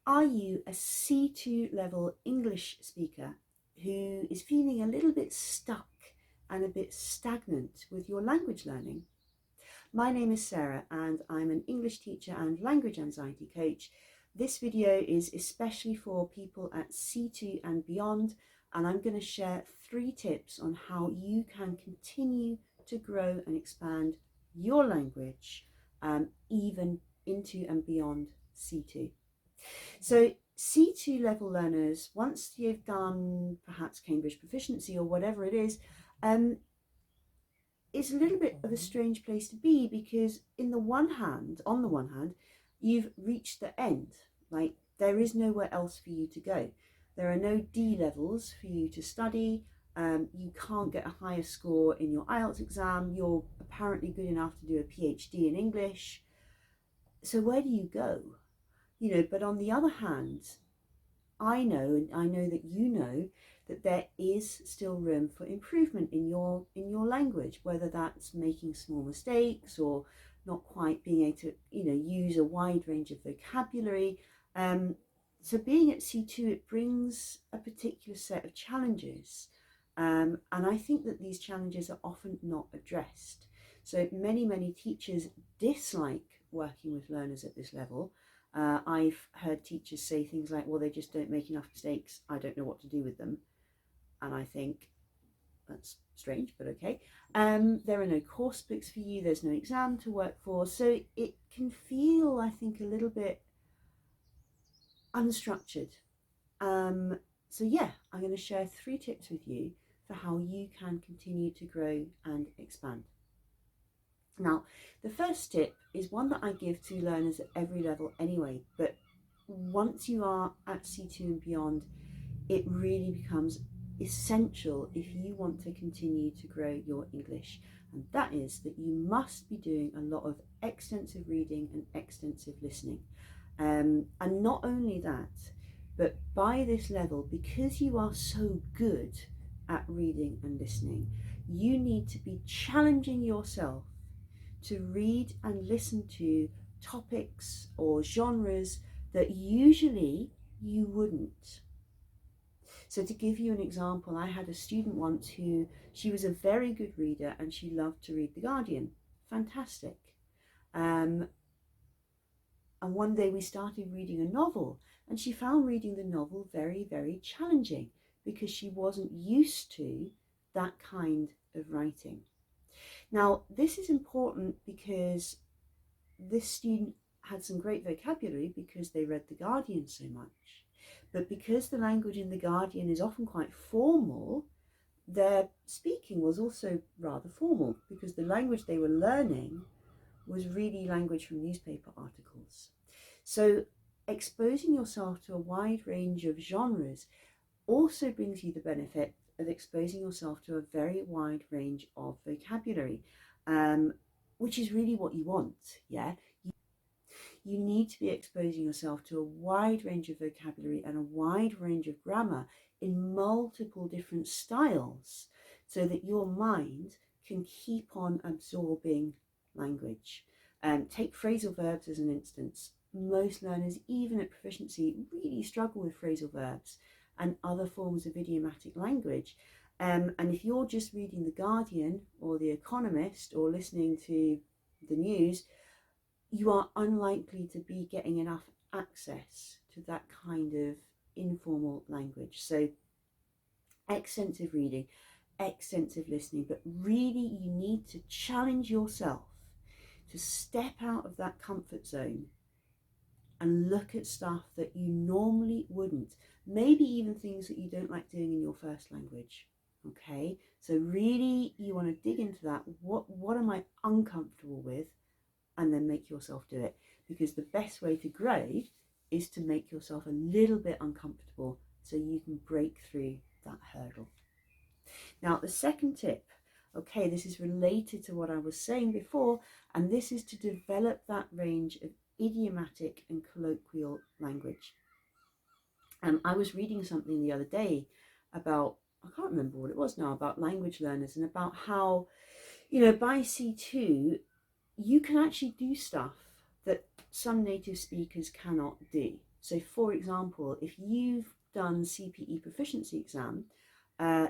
Are you a C2 level English speaker who is feeling a little bit stuck and a bit stagnant with your language learning? My name is Sarah and I'm an English teacher and language anxiety coach. This video is especially for people at C2 and beyond, and I'm going to share 3 tips on how you can continue to grow and expand your language even into and beyond C2. So C2 level learners, once you've done perhaps Cambridge Proficiency or whatever it is, it's a little bit of a strange place to be, because on the one hand, you've reached the end. Like, there is nowhere else for you to go. There are no D levels for you to study. You can't get a higher score in your IELTS exam. You're apparently good enough to do a PhD in English. So where do you go? But on the other hand, I know, and I know that you know, that there is still room for improvement in your language, whether that's making small mistakes or not quite being able to use a wide range of vocabulary. So being at C2, it brings a particular set of challenges, and I think that these challenges are often not addressed. So many teachers dislike working with learners at this level. I've heard teachers say things like, well, they just don't make enough mistakes, I don't know what to do with them. And I think that's strange, but okay. There are no course books for you, there's no exam to work for, so it can feel, I think, a little bit unstructured. So yeah, I'm going to share 3 tips with you for how you can continue to grow and expand. Now, the first tip is one that I give to learners at every level anyway, but once you are at C2 and beyond, it really becomes essential if you want to continue to grow your English. And that is that you must be doing a lot of extensive reading and extensive listening. And not only that, but by this level, because you are so good at reading and listening, you need to be challenging yourself to read and listen to topics or genres that usually you wouldn't. So to give you an example, I had a student once who, she was a very good reader and she loved to read The Guardian. Fantastic. And one day we started reading a novel, and she found reading the novel very challenging because she wasn't used to that kind of writing. Now, this is important because this student had some great vocabulary because they read The Guardian so much. But because the language in The Guardian is often quite formal, their speaking was also rather formal because the language they were learning was really language from newspaper articles. So exposing yourself to a wide range of genres also brings you the benefit of exposing yourself to a very wide range of vocabulary, which is really what you want. You need to be exposing yourself to a wide range of vocabulary and a wide range of grammar in multiple different styles, so that your mind can keep on absorbing language. Take phrasal verbs as an instance. Most learners, even at proficiency, really struggle with phrasal verbs and other forms of idiomatic language. And if you're just reading The Guardian or The Economist or listening to the news, you are unlikely to be getting enough access to that kind of informal language. So extensive reading, extensive listening, but really you need to challenge yourself to step out of that comfort zone and look at stuff that you normally wouldn't, maybe even things that you don't like doing in your first language. Okay, so really you want to dig into that. What am I uncomfortable with? And then make yourself do it, because the best way to grow is to make yourself a little bit uncomfortable so you can break through that hurdle. Now, the second tip, okay, this is related to what I was saying before, and this is to develop that range of idiomatic and colloquial language. I was reading something the other day about, I can't remember what it was now, about language learners, and about how, by C2, you can actually do stuff that some native speakers cannot do. So for example, if you've done CPE proficiency exam,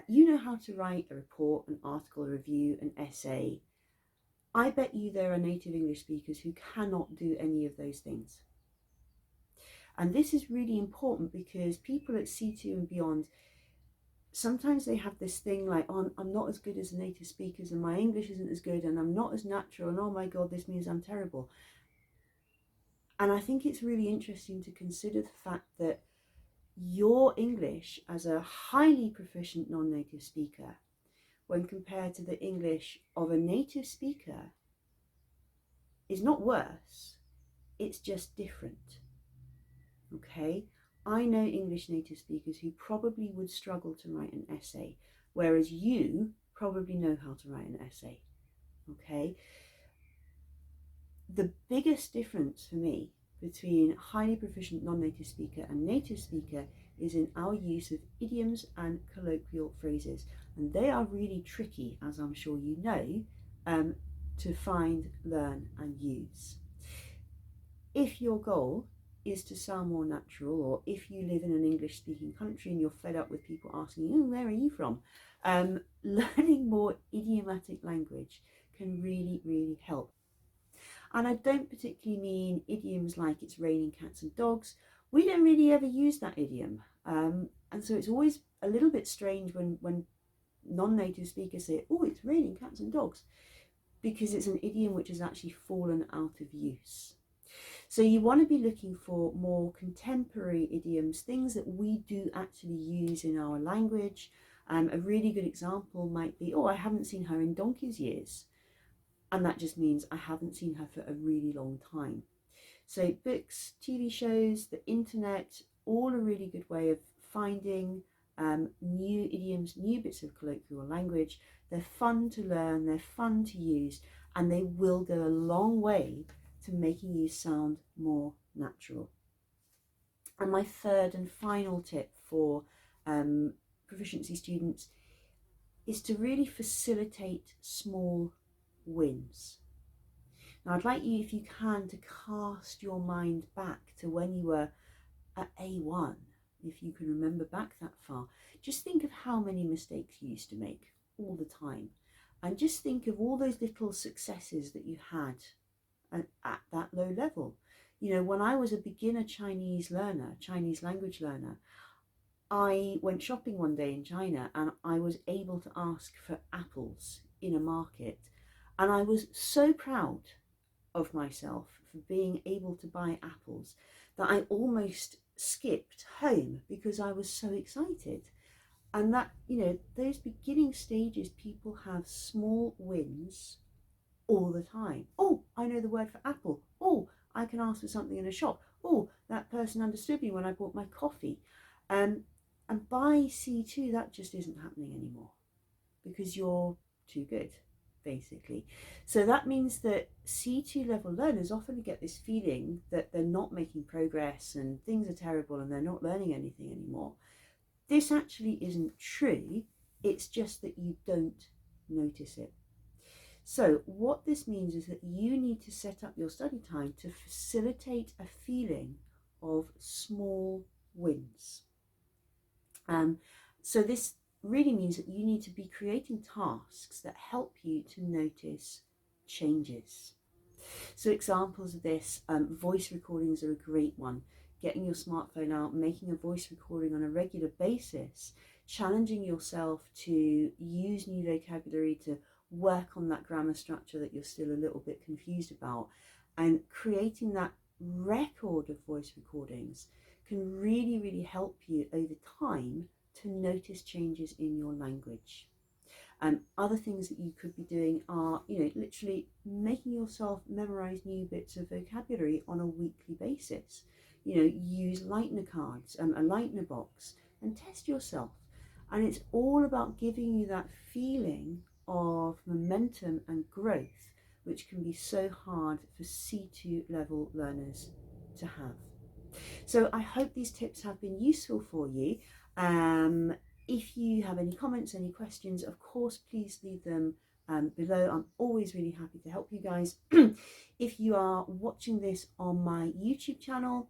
you know how to write a report, an article, a review, an essay. I bet you there are native English speakers who cannot do any of those things. And this is really important because people at C2 and beyond, sometimes they have this thing like, oh, I'm not as good as the native speakers and my English isn't as good and I'm not as natural and oh my God, this means I'm terrible. And I think it's really interesting to consider the fact that your English as a highly proficient non-native speaker, when compared to the English of a native speaker, is not worse, it's just different. Okay, I know English native speakers who probably would struggle to write an essay, whereas you probably know how to write an essay. Okay, the biggest difference for me between highly proficient non-native speaker and native speaker is in our use of idioms and colloquial phrases, and they are really tricky, as I'm sure you know, to find, learn and use. If your goal is to sound more natural, or if you live in an English speaking country and you're fed up with people asking you, where are you from? Learning more idiomatic language can really, really help. And I don't particularly mean idioms like it's raining cats and dogs. We don't really ever use that idiom. And so it's always a little bit strange when non-native speakers say, oh, it's raining cats and dogs, because it's an idiom which has actually fallen out of use. So you want to be looking for more contemporary idioms, things that we do actually use in our language. A really good example might be, oh, I haven't seen her in donkey's years. And that just means I haven't seen her for a really long time. So books, TV shows, the internet, all a really good way of finding new idioms, new bits of colloquial language. They're fun to learn, they're fun to use, and they will go a long way to making you sound more natural. And my third and final tip for proficiency students is to really facilitate small wins. Now I'd like you, if you can, to cast your mind back to when you were at A1, if you can remember back that far. Just think of how many mistakes you used to make all the time, and just think of all those little successes that you had at that low level. You know, when I was a beginner Chinese language learner, I went shopping one day in China and I was able to ask for apples in a market, and I was so proud of myself for being able to buy apples that I almost skipped home because I was so excited. And that, you know, those beginning stages, people have small wins all the time. Oh, I know the word for apple. Oh, I can ask for something in a shop. Oh, that person understood me when I bought my coffee. And by C2, that just isn't happening anymore because you're too good, basically. So that means that C2 level learners often get this feeling that they're not making progress and things are terrible and they're not learning anything anymore. This actually isn't true. It's just that you don't notice it. So what this means is that you need to set up your study time to facilitate a feeling of small wins. So this really means that you need to be creating tasks that help you to notice changes. So examples of this, voice recordings are a great one. Getting your smartphone out, making a voice recording on a regular basis, challenging yourself to use new vocabulary, to work on that grammar structure that you're still a little bit confused about, and creating that record of voice recordings can really, really help you over time to notice changes in your language. Other things that you could be doing are, you know, literally making yourself memorize new bits of vocabulary on a weekly basis. You know, use Lightner cards, a Lightner box, and test yourself. And it's all about giving you that feeling of momentum and growth, which can be so hard for C2 level learners to have. So I hope these tips have been useful for you. If you have any comments, any questions, of course, please leave them below. I'm always really happy to help you guys. If you are watching this on my YouTube channel,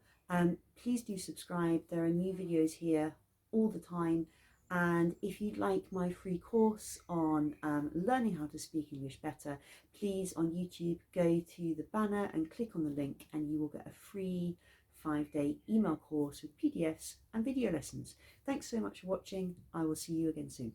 Please do subscribe. There are new videos here all the time. And if you'd like my free course on learning how to speak English better, please on YouTube go to the banner and click on the link, and you will get a free 5-day email course with PDFs and video lessons. Thanks so much for watching. I will see you again soon.